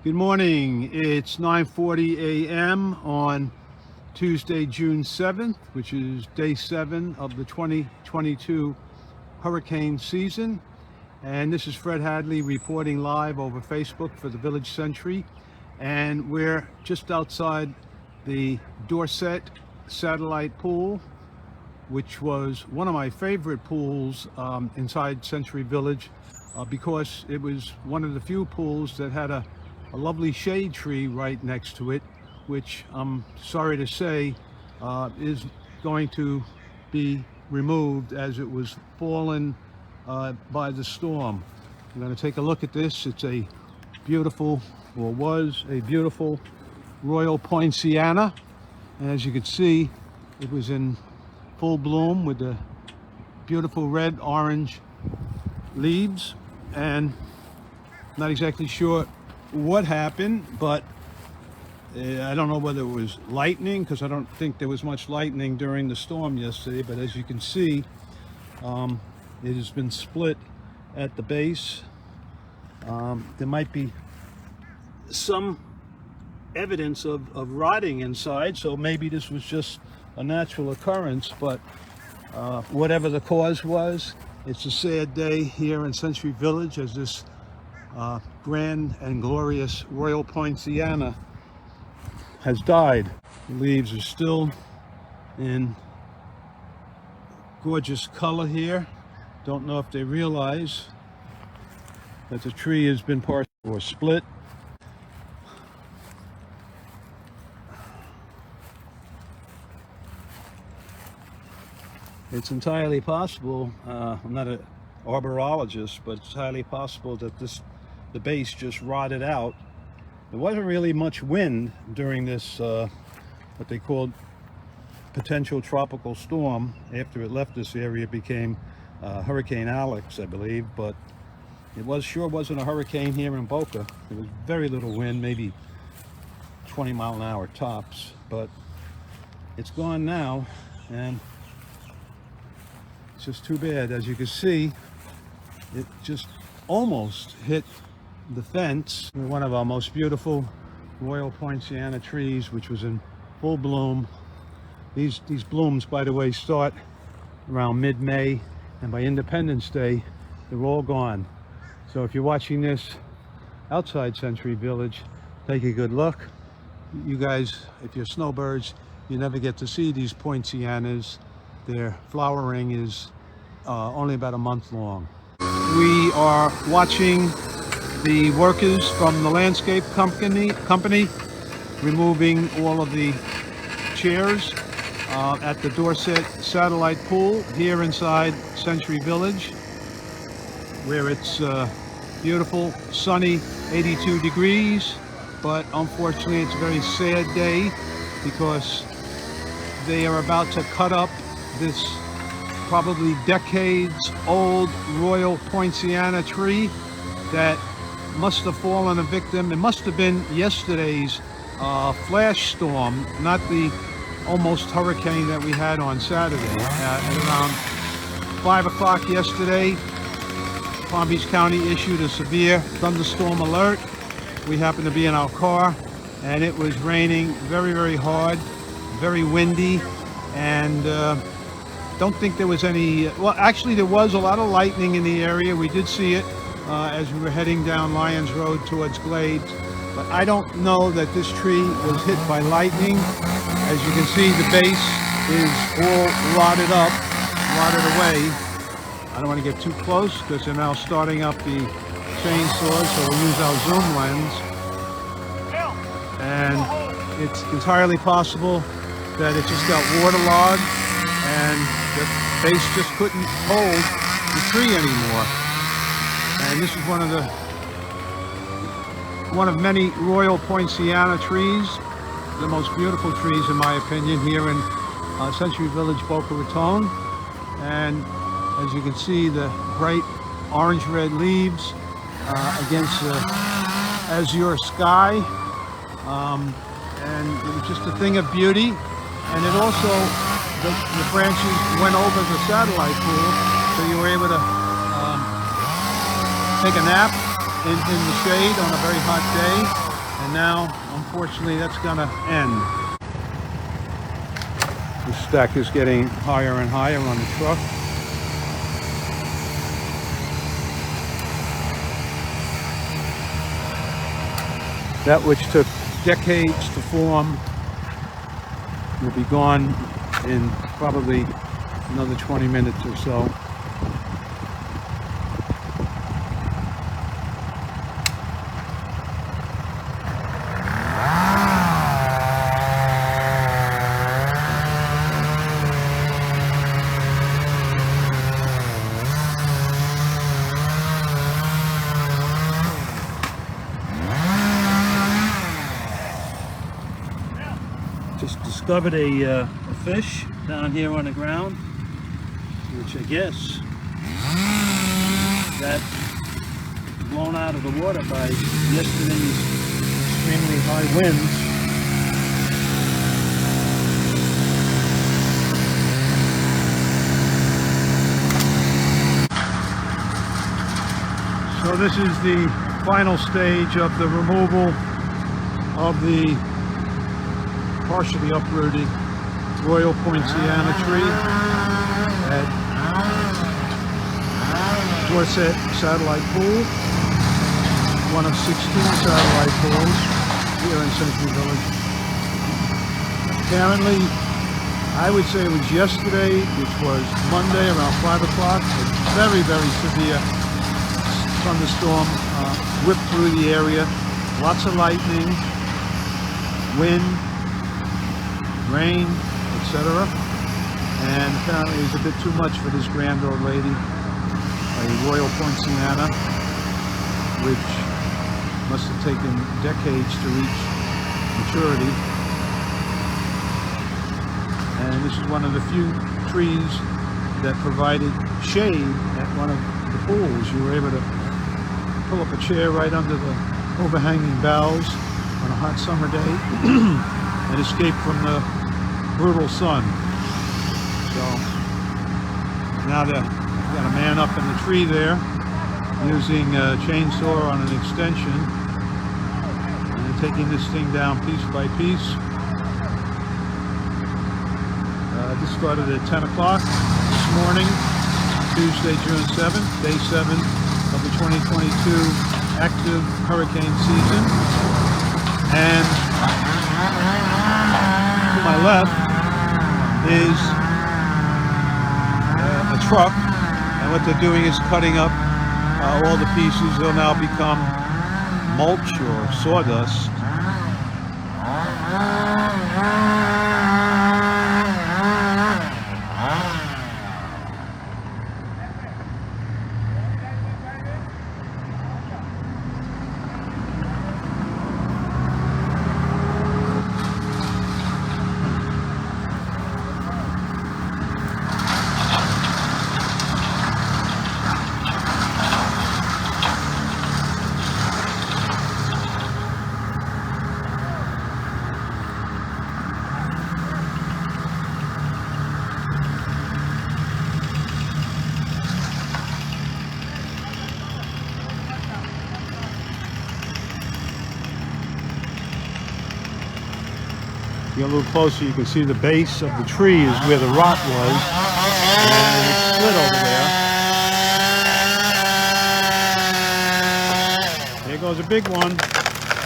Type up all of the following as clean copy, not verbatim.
Good morning. It's 9:40 a.m. on Tuesday, June 7th, which is day 7 of the 2022 hurricane season. And this is Fred Hadley reporting live over Facebook for the Village Sentry. And we're just outside the Dorset satellite pool, which was one of my favorite pools inside Century Village because it was one of the few pools that had a lovely shade tree right next to it, which I'm sorry to say is going to be removed as it was fallen by the storm. I'm going to take a look at this. It's a beautiful, or was a beautiful, Royal Poinciana. And as you can see, it was in full bloom with the beautiful red orange leaves, and not exactly sure what happened, but I don't know whether it was lightning, because I don't think there was much lightning during the storm yesterday, but as you can see, it has been split at the base. There might be some evidence of rotting inside, so maybe this was just a natural occurrence, but whatever the cause was, it's a sad day here in Century Village as this grand and glorious Royal Poinciana has died. The leaves are still in gorgeous color here. Don't know if they realize that the tree has been partially or split. It's entirely possible, I'm not an arborologist, but it's highly possible that the base just rotted out. There wasn't really much wind during this, what they called potential tropical storm. After it left this area, it became Hurricane Alex, I believe, but it sure wasn't a hurricane here in Boca. There was very little wind, maybe 20-mile-an-hour tops, but it's gone now, and it's just too bad. As you can see, it just almost hit the fence. One of our most beautiful Royal Poinciana trees, which was in full bloom. These blooms, by the way, start around mid-May, and by Independence Day, they're all gone. So if you're watching this outside Century Village, take a good look. You guys, if you're snowbirds, you never get to see these Poincianas. Their flowering is only about a month long. We are watching the workers from the landscape company removing all of the chairs at the Dorset satellite pool here inside Century Village, where it's beautiful, sunny, 82 degrees, but unfortunately it's a very sad day because they are about to cut up this probably decades old Royal Poinciana tree that must have fallen a victim. It must have been yesterday's flash storm, not the almost hurricane that we had on Saturday. At around 5 o'clock yesterday, Palm Beach County issued a severe thunderstorm alert. We happened to be in our car, and it was raining very, very hard, very windy, and don't think there was any, well, actually there was a lot of lightning in the area. We did see it as we were heading down Lyons Road towards Glades, but I don't know that this tree was hit by lightning. As you can see, the base is all rotted up, rotted away. I don't want to get too close because they're now starting up the chainsaws, so we'll use our zoom lens. And it's entirely possible that it just got waterlogged and the base just couldn't hold the tree anymore. And this is one of many Royal Poinciana trees, the most beautiful trees in my opinion here in Century Village, Boca Raton. And as you can see, the bright orange-red leaves against the azure sky, and it was just a thing of beauty. And it also, the branches went over the satellite pool, so you were able to take a nap in the shade on a very hot day. And now, unfortunately, that's gonna end. The stack is getting higher and higher on the truck. That which took decades to form will be gone in probably another 20 minutes or so. Just discovered a fish down here on the ground, which I guess got blown out of the water by yesterday's extremely high winds. So this is the final stage of the removal of the partially uprooted Royal Poinciana tree at Dorset Satellite Pool, one of 16 satellite pools here in Century Village. Apparently, I would say it was yesterday, which was Monday around 5 o'clock, a very, very severe thunderstorm whipped through the area, lots of lightning, wind, rain, etc. And apparently it was a bit too much for this grand old lady, a Royal Poinciana, which must have taken decades to reach maturity. And this is one of the few trees that provided shade at one of the pools. You were able to pull up a chair right under the overhanging boughs on a hot summer day and escape from the brutal sun. So now they've got a man up in the tree there using a chainsaw on an extension and taking this thing down piece by piece. This started at 10 o'clock this morning, Tuesday, June 7th, day 7 of the 2022 active hurricane season. And to my left is a truck, and what they're doing is cutting up all the pieces. They'll now become mulch or sawdust. Get a little closer, you can see the base of the tree is where the rot was, and it's split over there. Here goes a big one.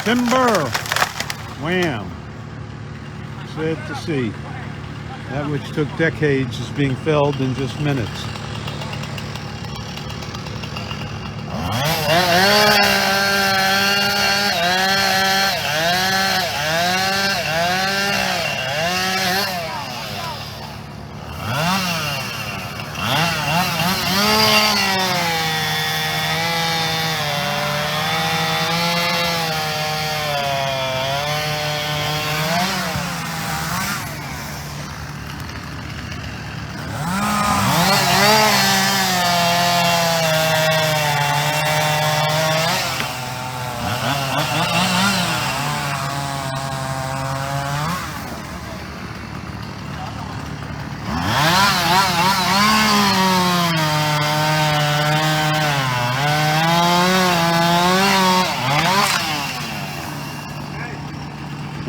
Timber! Wham! Sad to see. That which took decades is being felled in just minutes.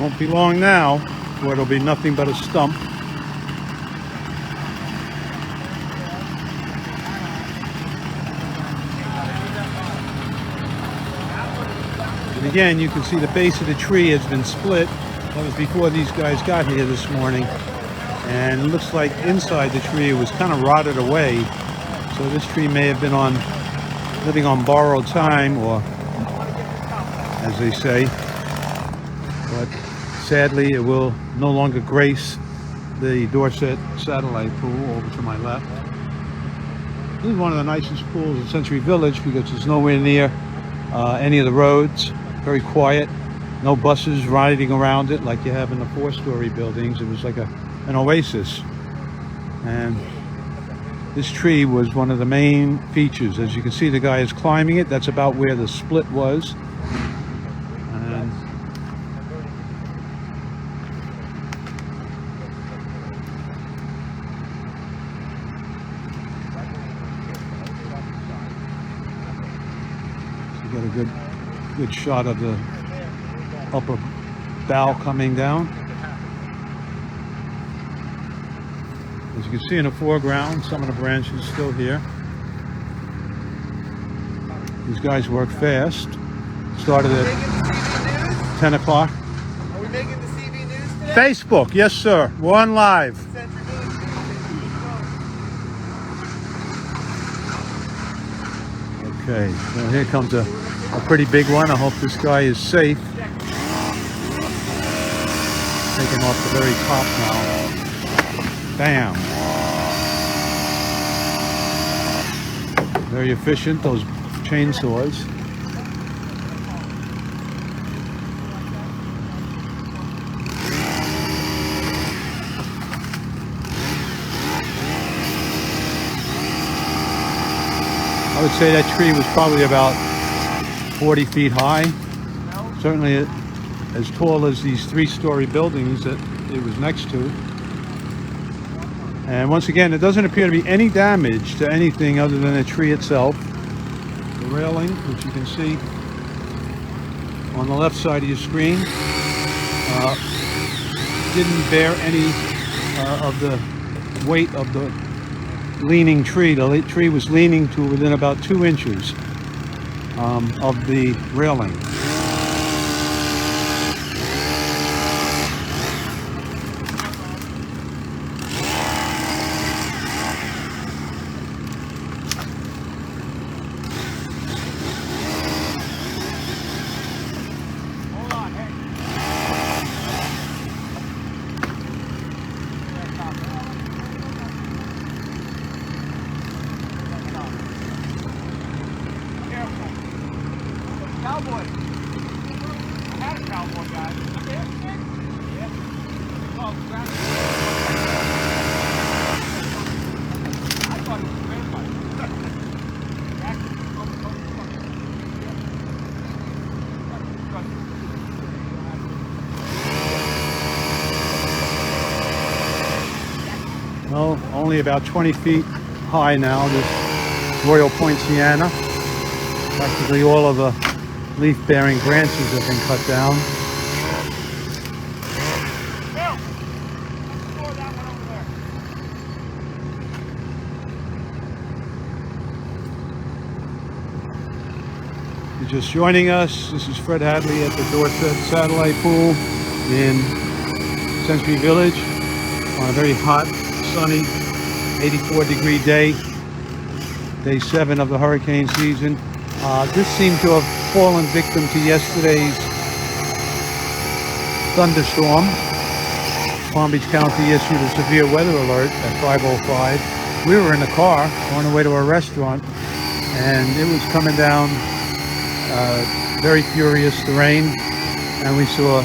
Won't be long now before it'll be nothing but a stump. And again, you can see the base of the tree has been split. That was before these guys got here this morning. And it looks like inside the tree it was kind of rotted away. So this tree may have been living on borrowed time, or as they say. But sadly, it will no longer grace the Dorset satellite pool over to my left. This is one of the nicest pools in Century Village because it's nowhere near any of the roads. Very quiet. No buses riding around it like you have in the 4-story buildings. It was like an oasis. And this tree was one of the main features. As you can see, the guy is climbing it. That's about where the split was. And you got a good shot of the upper bough coming down. As you can see in the foreground, some of the branches still here. These guys work fast. Started at 10 o'clock. Are we making the CV News today? Facebook, yes sir. We're on live. Okay, so here comes a pretty big one. I hope this guy is safe. Taking off the very top now. Bam. Very efficient, those chainsaws. I would say that tree was probably about 40 feet high. Certainly as tall as these 3-story buildings that it was next to. And once again, it doesn't appear to be any damage to anything other than the tree itself. The railing, which you can see on the left side of your screen, didn't bear any of the weight of the leaning tree. The tree was leaning to within about 2 inches of the railing. Cowboy. I had a cowboy guy. Yeah. Oh, I thought it was a vampire. Well, only about 20 feet high now, this Royal Poinciana. Practically all of the leaf-bearing branches have been cut down. If you're just joining us, this is Fred Hadley at the Dorset Satellite Pool in Century Village on a very hot, sunny, 84-degree day, day 7 of the hurricane season. This seemed to have fallen victim to yesterday's thunderstorm. Palm Beach County issued a severe weather alert at 5:05. We were in the car on the way to a restaurant, and it was coming down very furious, the rain, and we saw a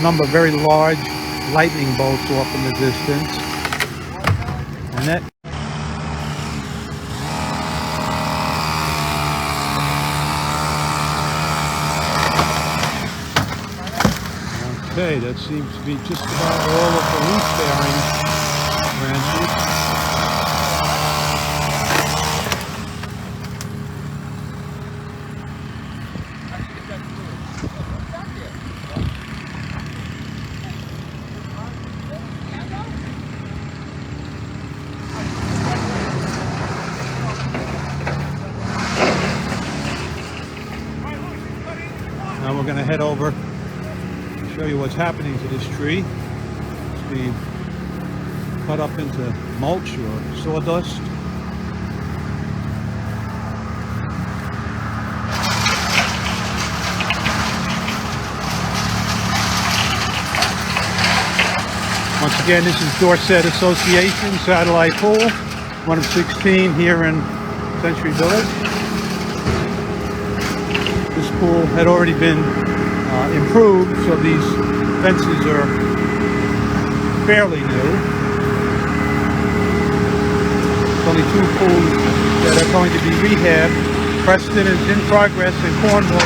number of very large lightning bolts off in the distance, and that. Okay, that seems to be just about all of the leaf-bearing branches. Now we're going to head over and show you what's happening to this tree. It's being cut up into mulch or sawdust. Once again, this is Dorset Association Satellite Pool, one of 16 here in Century Village. This pool had already been improved, so these fences are fairly new. There's only 2 pools that are going to be rehabbed. Preston is in progress, and Cornwall